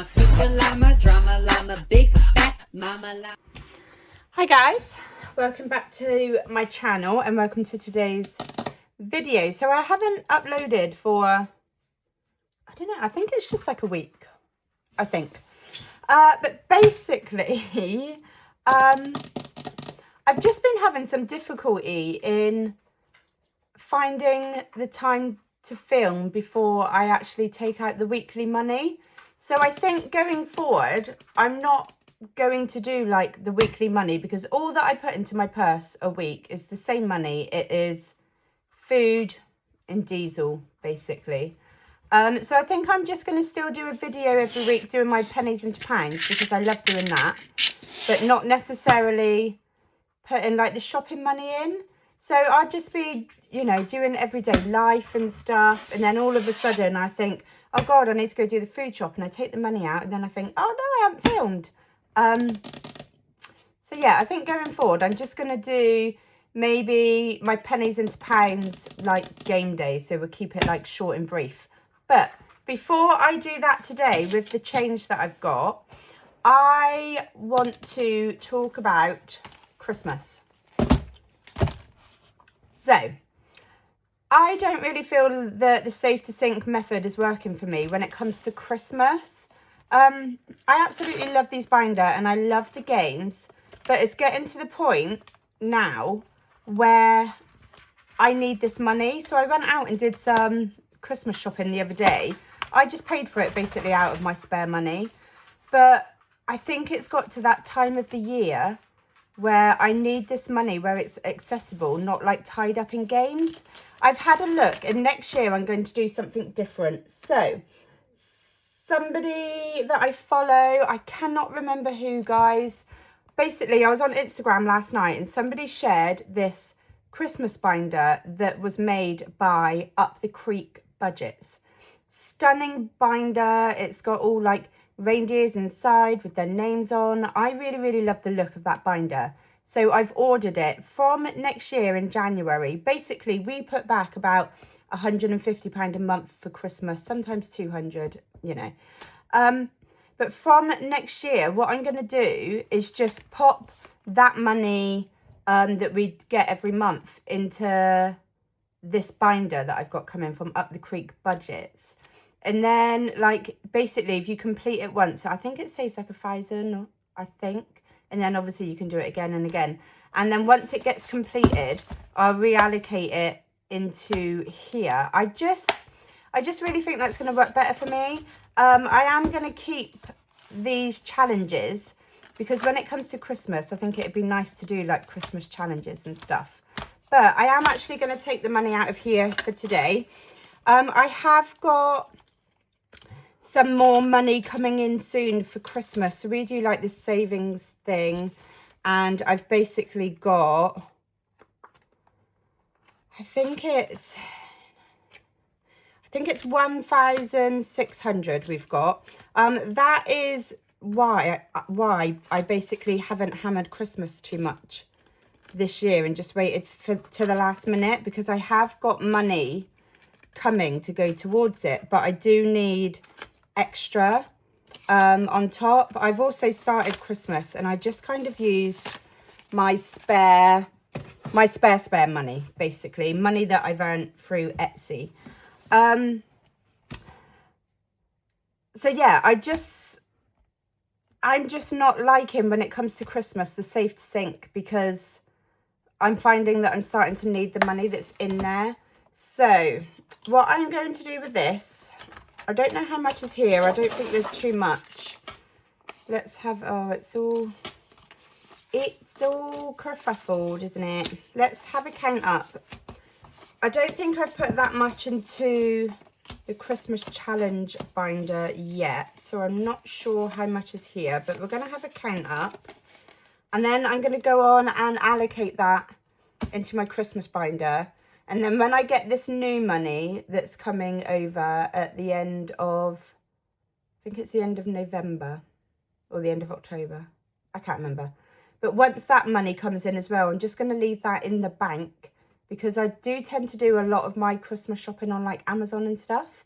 super llama, drama llama, big fat mama llama. Hi guys, welcome back to my channel and welcome to today's video. So I haven't uploaded for, I don't know, I think it's just like a week, I think. But basically, I've just been having some difficulty in finding the time to film before I actually take out the weekly money. So I think going forward, I'm not going to do like the weekly money because all that I put into my purse a week is the same money. It is food and diesel, basically. So I think I'm just going to still do a video every week doing my pennies into pounds because I love doing that, but not necessarily putting like the shopping money in. So I'll just be, you know, doing everyday life and stuff. And then all of a sudden I think, oh God, I need to go do the food shop. And I take the money out and then I think, oh no, I haven't filmed. So yeah, I think going forward, I'm just going to do maybe my pennies into pounds like game day. So we'll keep it like short and brief. But before I do that today with the change that I've got, I want to talk about Christmas. So, I don't really feel that the save to sync method is working for me when it comes to Christmas. I absolutely love these binder and I love the games, but it's getting to the point now where I need this money. So I went out and did some Christmas shopping the other day. I just paid for it basically out of my spare money, but I think it's got to that time of the year where I need this money where it's accessible, not like tied up in games. I've had a look and next year I'm going to do something different. So somebody that I follow, I cannot remember who, guys. Basically, I was on Instagram last night and somebody shared this Christmas binder that was made by Up the Creek Budgets. Stunning binder. It's got all like reindeers inside with their names on. I really love the look of that binder. So I've ordered it from next year in January. Basically, we put back about £150 a month for Christmas, sometimes 200, you know. But from next year, what I'm going to do is just pop that money that we get every month into this binder that I've got coming from Up the Creek Budgets. And then, like, basically, if you complete it once, I think it saves like £1,000, I think. And then, obviously, you can do it again and again. And then once it gets completed, I'll reallocate it into here. I just really think that's going to work better for me. I am going to keep these challenges because when it comes to Christmas, I think it'd be nice to do, like, Christmas challenges and stuff. But I am actually going to take the money out of here for today. I have got some more money coming in soon for Christmas. So we do like this savings thing. And I've basically got, I think it's 1,600 we've got. That is why I basically haven't hammered Christmas too much this year and just waited to the last minute, because I have got money coming to go towards it, but I do need extra on top. I've also started Christmas and I just kind of used my spare money, basically money that I've earned through Etsy. So yeah, I'm just not liking when it comes to Christmas the save to sync, because I'm finding that I'm starting to need the money that's in there. So what I'm going to do with this, I don't know how much is here. I don't think there's too much. Let's have, oh, it's all kerfuffled, isn't it? Let's have a count up. I don't think I've put that much into the Christmas challenge binder yet, so I'm not sure how much is here, but we're going to have a count up. And then I'm going to go on and allocate that into my Christmas binder. And then when I get this new money that's coming over at the end of, I think it's the end of November or the end of October. I can't remember. But once that money comes in as well, I'm just going to leave that in the bank, because I do tend to do a lot of my Christmas shopping on like Amazon and stuff.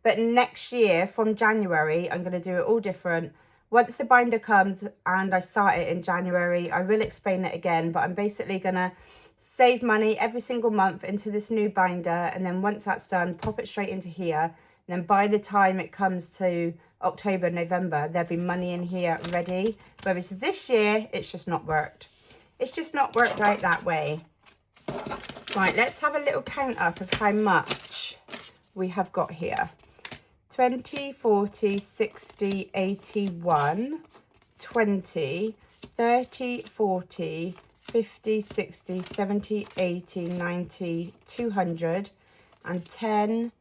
But next year, from January, I'm going to do it all different. Once the binder comes and I start it in January, I will explain it again. But I'm basically going to save money every single month into this new binder. And then once that's done, pop it straight into here. And then by the time it comes to October, November, there'll be money in here ready. Whereas this year, it's just not worked. It's just not worked out that way. Right, let's have a little count up of how much we have got here. 20, 40, 60, 81, 20, 30, 40, 50, 60, 70, 80, 90, 200, and 10,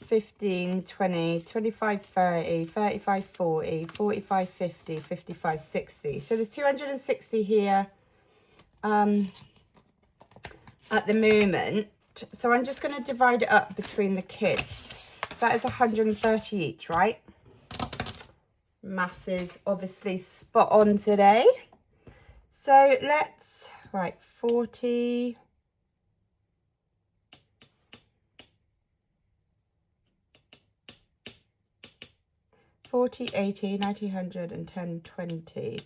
15, 20, 25, 30, 35, 40, 45, 50, 55, 60. So there's 260 here at the moment. So I'm just going to divide it up between the kids. So that is 130 each, right? Maths is obviously spot on today. So let's, right, 40... 40, 80, 90, 100, and 10, 20.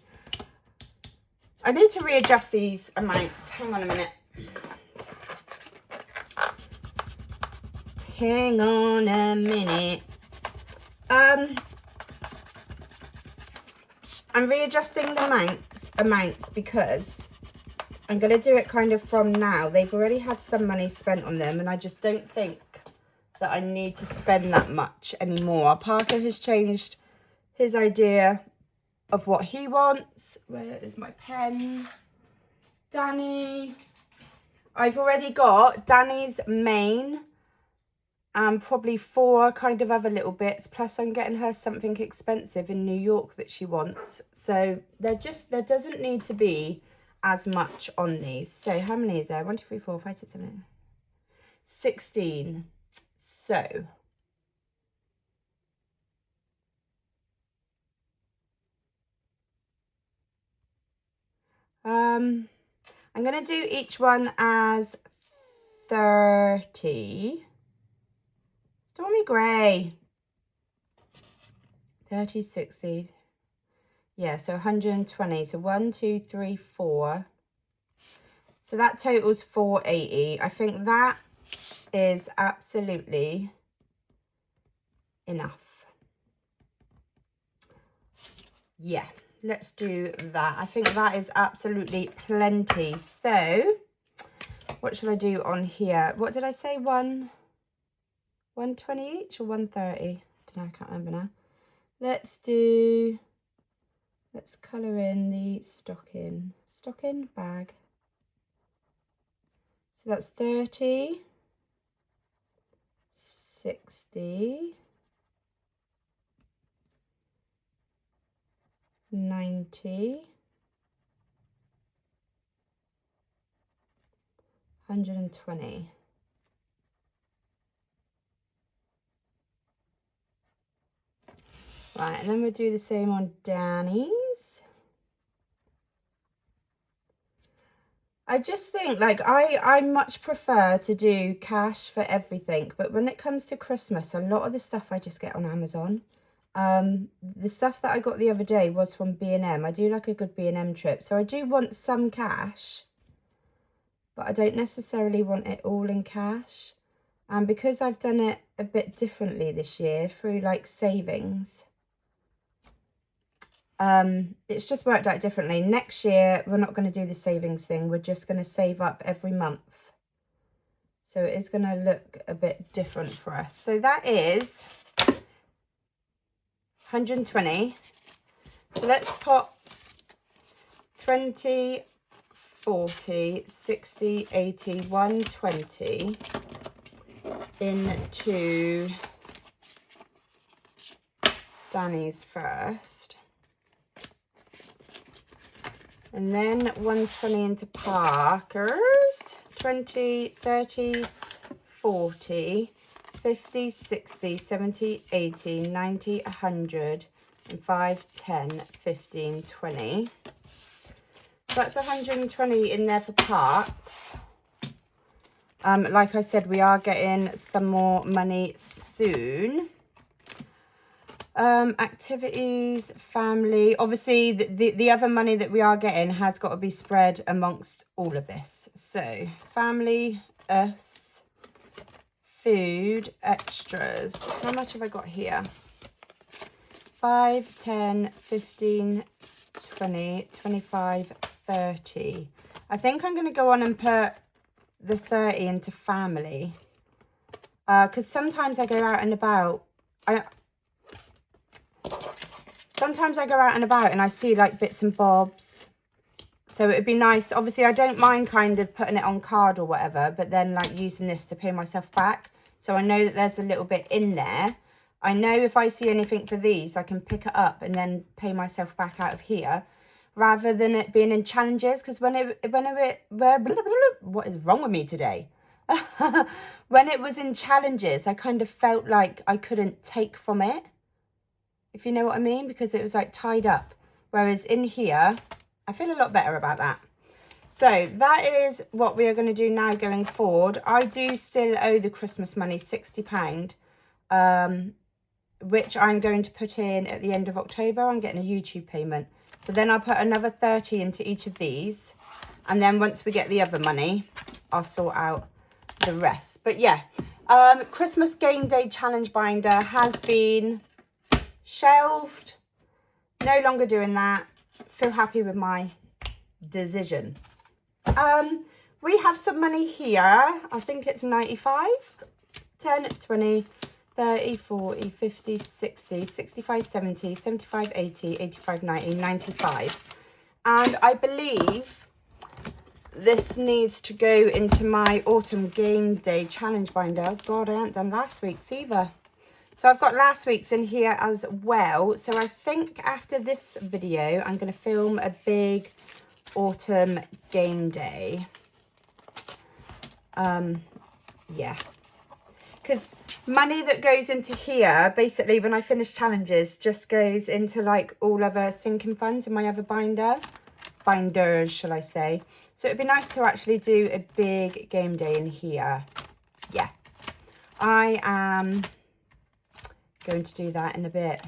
I need to readjust these amounts. Hang on a minute. Hang on a minute. I'm readjusting the amounts because I'm going to do it kind of from now. They've already had some money spent on them, and I just don't think that I need to spend that much anymore. Parker has changed his idea of what he wants. Where is my pen? Danny. I've already got Danny's main and probably 4 kind of other little bits. Plus I'm getting her something expensive in New York that she wants. So there doesn't need to be as much on these. So how many is there? 1, 2, 3, 4, 5, 6, 7, 8. 16. So, I'm going to do each one as 30. Stormy Grey. 30, 60. Yeah, so 120. So 1, 2, 3, 4. So that totals 480. I think that is absolutely enough. Yeah, let's do that. I think that is absolutely plenty. So what shall I do on here? What did I say? 120 each or 130? I don't know, I can't remember now. Let's colour in the stocking bag. So that's 30, 60, 90, 120. Right, and then we'll do the same on Danny's. I just think, like, I much prefer to do cash for everything, but when it comes to Christmas, a lot of the stuff I just get on Amazon. The stuff that I got the other day was from B&M. I do like a good B&M trip, so I do want some cash, but I don't necessarily want it all in cash. And because I've done it a bit differently this year through like savings, it's just worked out differently. Next year we're not going to do the savings thing, we're just going to save up every month, so it is going to look a bit different for us. So that is 120. So let's pop 20, 40, 60, 80, 120 into Danny's first, and then 120 into Parker's. 20, 30, 40, 50, 60, 70, 80, 90, 100, and 5, 10, 15, 20. So that's 120 in there for Parks. Like I said, we are getting some more money soon. Activities, family. Obviously, the other money that we are getting has got to be spread amongst all of this. So, family, us, food, extras. How much have I got here? 5, 10, 15, 20, 25, 30. I think I'm going to go on and put the 30 into family. Because sometimes I go out and about. Sometimes I go out and about and I see like bits and bobs. So it would be nice. Obviously, I don't mind kind of putting it on card or whatever, but then like using this to pay myself back. So I know that there's a little bit in there. I know if I see anything for these, I can pick it up and then pay myself back out of here, rather than it being in challenges. Because what is wrong with me today? When it was in challenges, I kind of felt like I couldn't take from it, if you know what I mean, because it was like tied up. Whereas in here, I feel a lot better about that. So that is what we are going to do now going forward. I do still owe the Christmas money, £60, which I'm going to put in at the end of October. I'm getting a YouTube payment. So then I'll put another 30 into each of these. And then once we get the other money, I'll sort out the rest. But yeah, Christmas game day challenge binder has been shelved. No longer doing that. Feel happy with my decision. We have some money here. I think it's 95, 10, 20, 30, 40, 50, 60, 65, 70, 75, 80, 85, 90, 95. And I believe this needs to go into my autumn game day challenge binder. Oh God, I haven't done last week's either. So I've got last week's in here as well. So I think after this video, I'm going to film a big autumn game day. Yeah. Because money that goes into here, basically when I finish challenges, just goes into like all other sinking funds in my other binders, shall I say. So it'd be nice to actually do a big game day in here. Yeah. I am going to do that in a bit.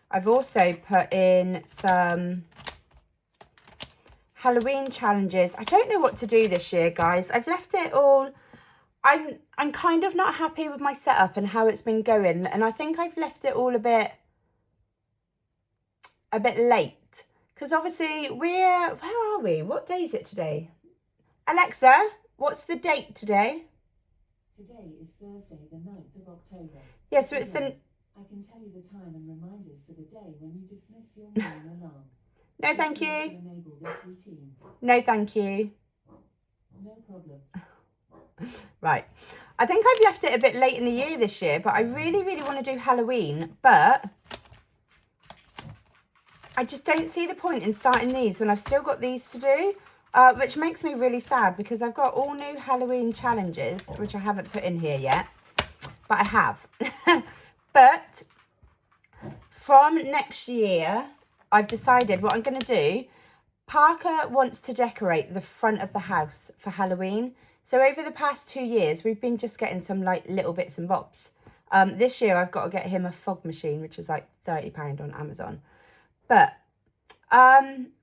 I've also put in some Halloween challenges. I don't know what to do this year, guys. I've left it all. I'm kind of not happy with my setup and how it's been going, and I think I've left it all a bit late, because obviously where are we? What day is it today? Alexa, what's the date today? Today is Thursday, the 9th of October. Yeah, so it's the... I can tell you the time and reminders for the day when you dismiss your morning alarm. No, thank you. Enable this routine. No, thank you. No problem. Right. I think I've left it a bit late in the year this year, but I really, really want to do Halloween. But I just don't see the point in starting these when I've still got these to do, which makes me really sad, because I've got all new Halloween challenges, which I haven't put in here yet, but I have. But from next year, I've decided what I'm going to do. Parker wants to decorate the front of the house for Halloween. So over the past 2 years, we've been just getting some like little bits and bobs. This year, I've got to get him a fog machine, which is like £30 on Amazon. But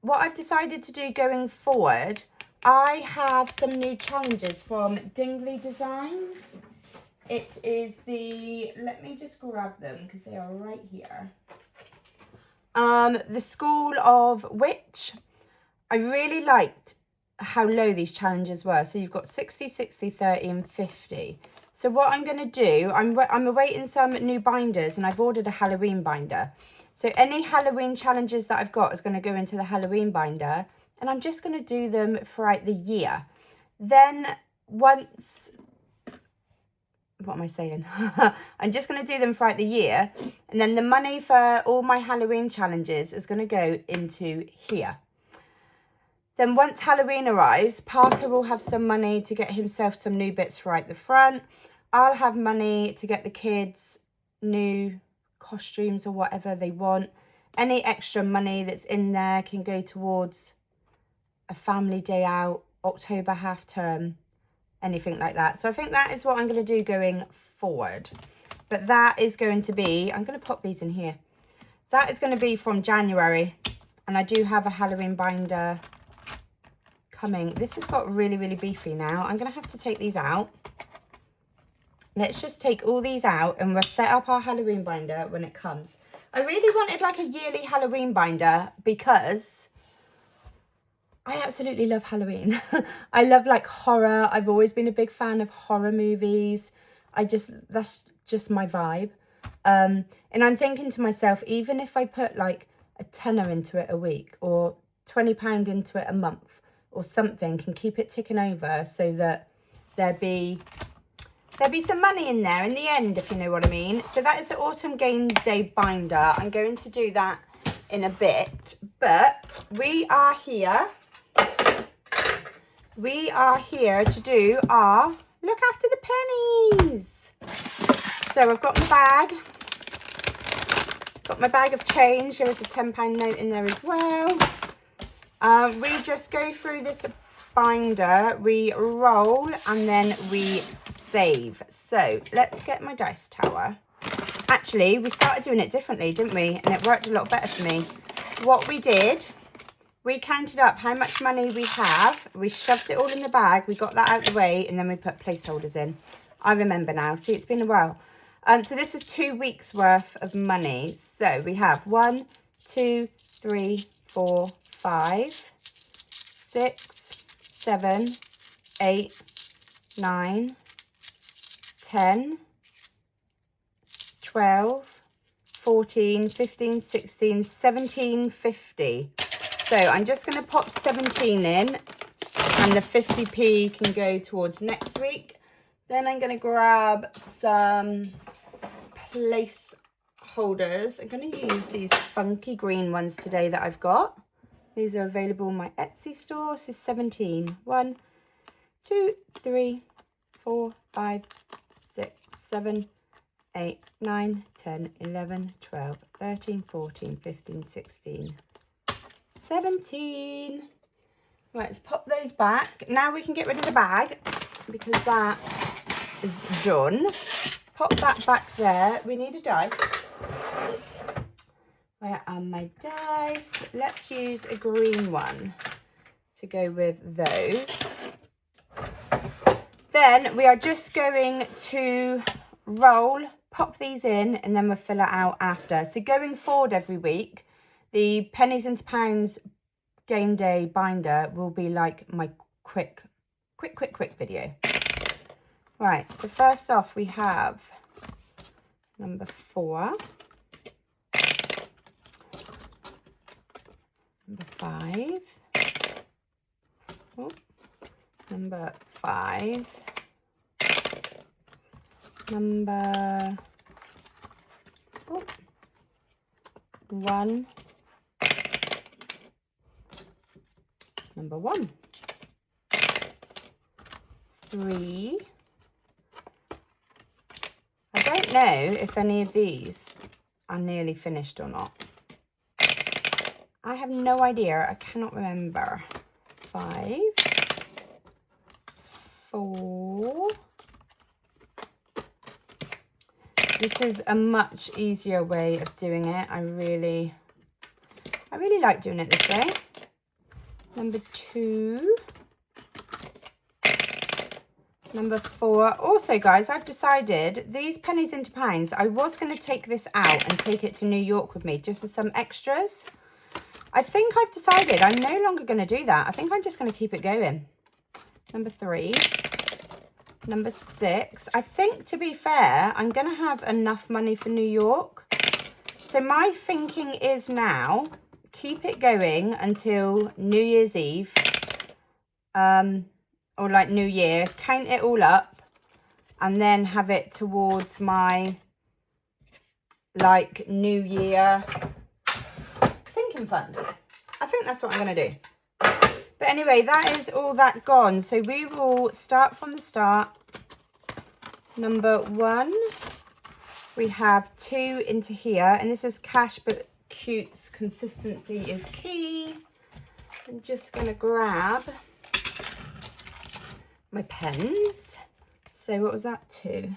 what I've decided to do going forward, I have some new challenges from Dingley Designs. It is the, let me just grab them because they are right here. The School of Witch. I really liked how low these challenges were. So you've got 60, 60, 30 and 50. So what I'm going to do, I'm awaiting some new binders, and I've ordered a Halloween binder. So any Halloween challenges that I've got is going to go into the Halloween binder, and I'm just going to do them throughout the year. Then once... what am I saying? I'm just going to do them throughout the year, and then the money for all my Halloween challenges is going to go into here. Then once Halloween arrives, Parker will have some money to get himself some new bits throughout the front. I'll have money to get the kids new costumes or whatever they want. Any extra money that's in there can go towards a family day out, October half term, anything like that. So I think that is what I'm going to do going forward. But that is going to be, I'm going to pop these in here. that is going to be from January. And I do have a Halloween binder coming. This has got really, really beefy now. I'm going to have to take these out. Let's just take all these out and we'll set up our Halloween binder when it comes. I really wanted like a yearly Halloween binder because I absolutely love Halloween. I love like horror. I've always been a big fan of horror movies. That's just my vibe. And I'm thinking to myself, even if I put like a tenner into it a week or £20 into it a month or something, can keep it ticking over so that there'll be some money in there in the end, if you know what I mean. So that is the Autumn Game Day binder. I'm going to do that in a bit, but we are here to do our look after the pennies. So I've got my bag of change. There was a £10 note in there as well. We just go through this binder, we roll, and then we save. So let's get my dice tower. Actually, we started doing it differently, didn't we? And it worked a lot better for me. What we did, we counted up how much money we have. We shoved it all in the bag. We got that out of the way, and then we put placeholders in. I remember now. See, it's been a while. So this is 2 weeks worth of money. So we have 1, 2, 3, 4, 5, 6, 7, 8, 9, 10, 12, 14, 15, 16, 17, 50. So I'm just going to pop 17 in, and the 50p can go towards next week. Then I'm going to grab some placeholders. I'm going to use these funky green ones today that I've got. These are available in my Etsy store. So 17. 1, 2, 3, 4, 5, 6, 7, 8, 9, 10, 11, 12, 13, 14, 15, 16, 17. Right, let's pop those back. Now we can get rid of the bag because that is done. Pop that back there. We need a dice. Where are my dice? Let's use a green one to go with those. Then we are just going to roll, pop these in, and then we'll fill it out after. So going forward every week, the pennies into pounds game day binder will be like my quick video. Right, so first off we have number 4, number 5, oh, number 5, number 1, number 1, 3. I don't know if any of these are nearly finished or not. I have no idea. I cannot remember. 5, 4. This is a much easier way of doing it. I really like doing it this way. Number 2. Number 4. Also, guys, I've decided these pennies into pounds, I was going to take this out and take it to New York with me just as some extras. I think I've decided I'm no longer going to do that. I think I'm just going to keep it going. Number 3. Number 6. I think, to be fair, I'm going to have enough money for New York. So my thinking is now, keep it going until New Year's Eve. Or like New Year, count it all up and then have it towards my like New Year sinking funds. I think that's what I'm going to do. But anyway, that is all that gone. So we will start from the start. Number 1, we have 2 into here, and this is cash but cute's consistency is key. I'm just going to grab my pens. So what was that, 2?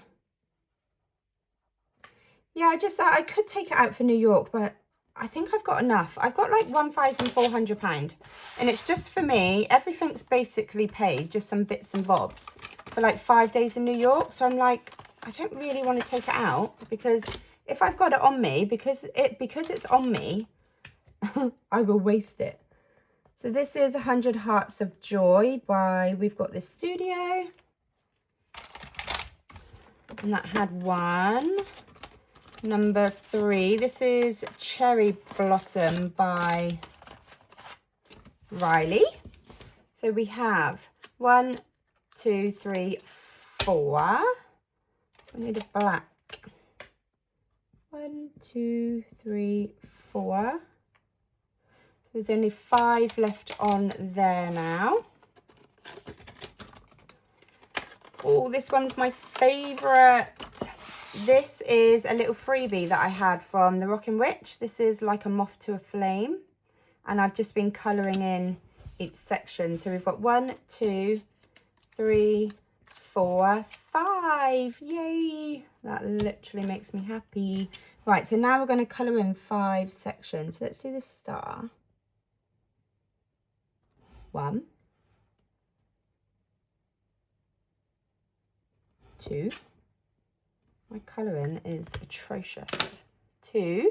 Yeah, I just thought I could take it out for New York, but I think I've got enough. I've got like £1,400 and it's just for me. Everything's basically paid, just some bits and bobs for like 5 days in New York. So I'm like, I don't really want to take it out because if I've got it on me, because it's on me, I will waste it. So this is 100 Hearts of Joy by We've Got This Studio. And that had one. Number 3, this is Cherry Blossom by Riley. So we have 1, 2, 3, 4. So we need a black. 1, 2, 3, 4. So there's only 5 left on there now. Oh, this one's my favourite. This is a little freebie that I had from the Rockin' Witch. This is like a moth to a flame. And I've just been colouring in each section. So we've got 1, 2, 3, 4, 5. Yay! That literally makes me happy. Right, so now we're going to colour in 5 sections. So let's do the star. 1. 2. My colouring is atrocious. 2.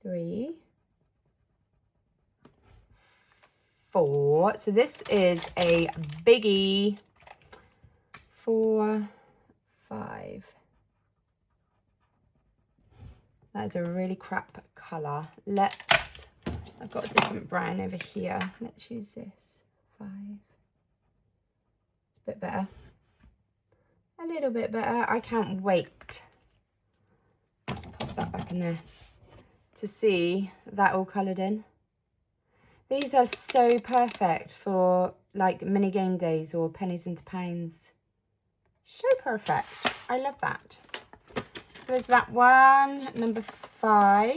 3. 4. So this is a biggie. 4, 5. That is a really crap colour. I've got a different brown over here. Let's use this. 5. Bit better, a little bit better. I can't wait, let's pop that back in there, to see that all coloured in. These are so perfect for like mini game days or pennies into pounds. So perfect. I love that. There's that one. Number 5.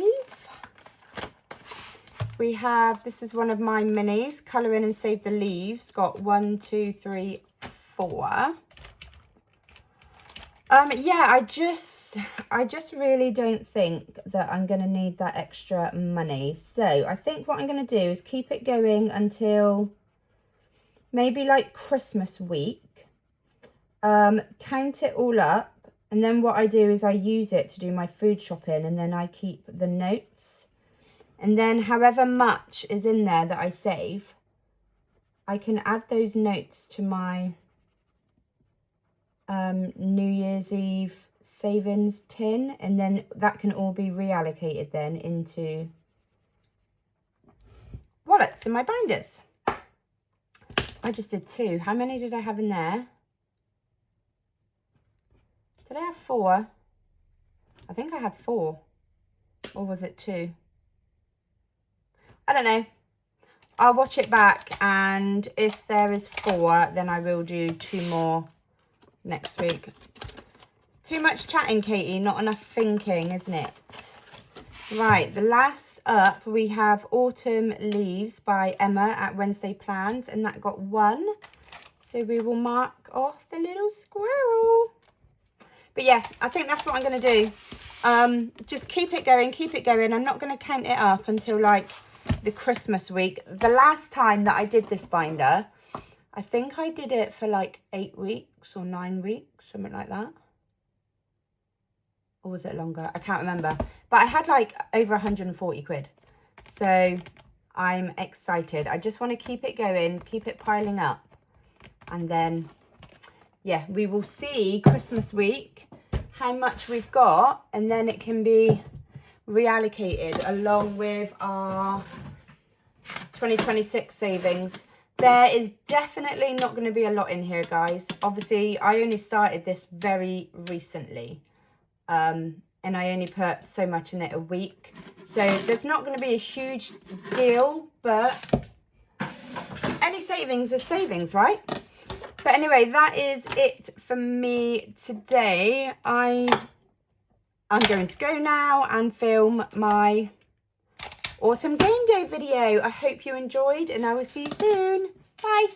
We have, this is one of my minis, Colour In and Save the Leaves. Got 1, 2, 3, 4. Yeah, I just really don't think that I'm going to need that extra money. So I think what I'm going to do is keep it going until maybe like Christmas week. Count it all up. And then what I do is I use it to do my food shopping. And then I keep the notes. And then however much is in there that I save, I can add those notes to my New Year's Eve savings tin, and then that can all be reallocated then into wallets and my binders. I just did 2. How many did I have in there? Did I have 4? I think I had 4. Or was it 2? I don't know. I'll watch it back, and if there is 4, then I will do 2 more next week. Too much chatting, Katie, not enough thinking, isn't it? Right, the last up we have Autumn Leaves by Emma at Wednesday Plans, and that got 1. So we will mark off the little squirrel. But yeah, I think that's what I'm going to do. Just keep it going, keep it going. I'm not going to count it up until like the Christmas week. The last time that I did this binder, I think I did it for like 8 weeks or 9 weeks, something like that. Or was it longer? I can't remember. But I had like over 140 quid. So I'm excited. I just want to keep it going, keep it piling up. And then, yeah, we will see Christmas week how much we've got. And then it can be reallocated along with our 2026 savings. There is definitely not going to be a lot in here, guys. Obviously, I only started this very recently. And I only put so much in it a week. So there's not going to be a huge deal, but any savings is savings, right? But anyway, that is it for me today. I'm going to go now and film my autumn game day video. I hope you enjoyed, and I will see you soon. Bye.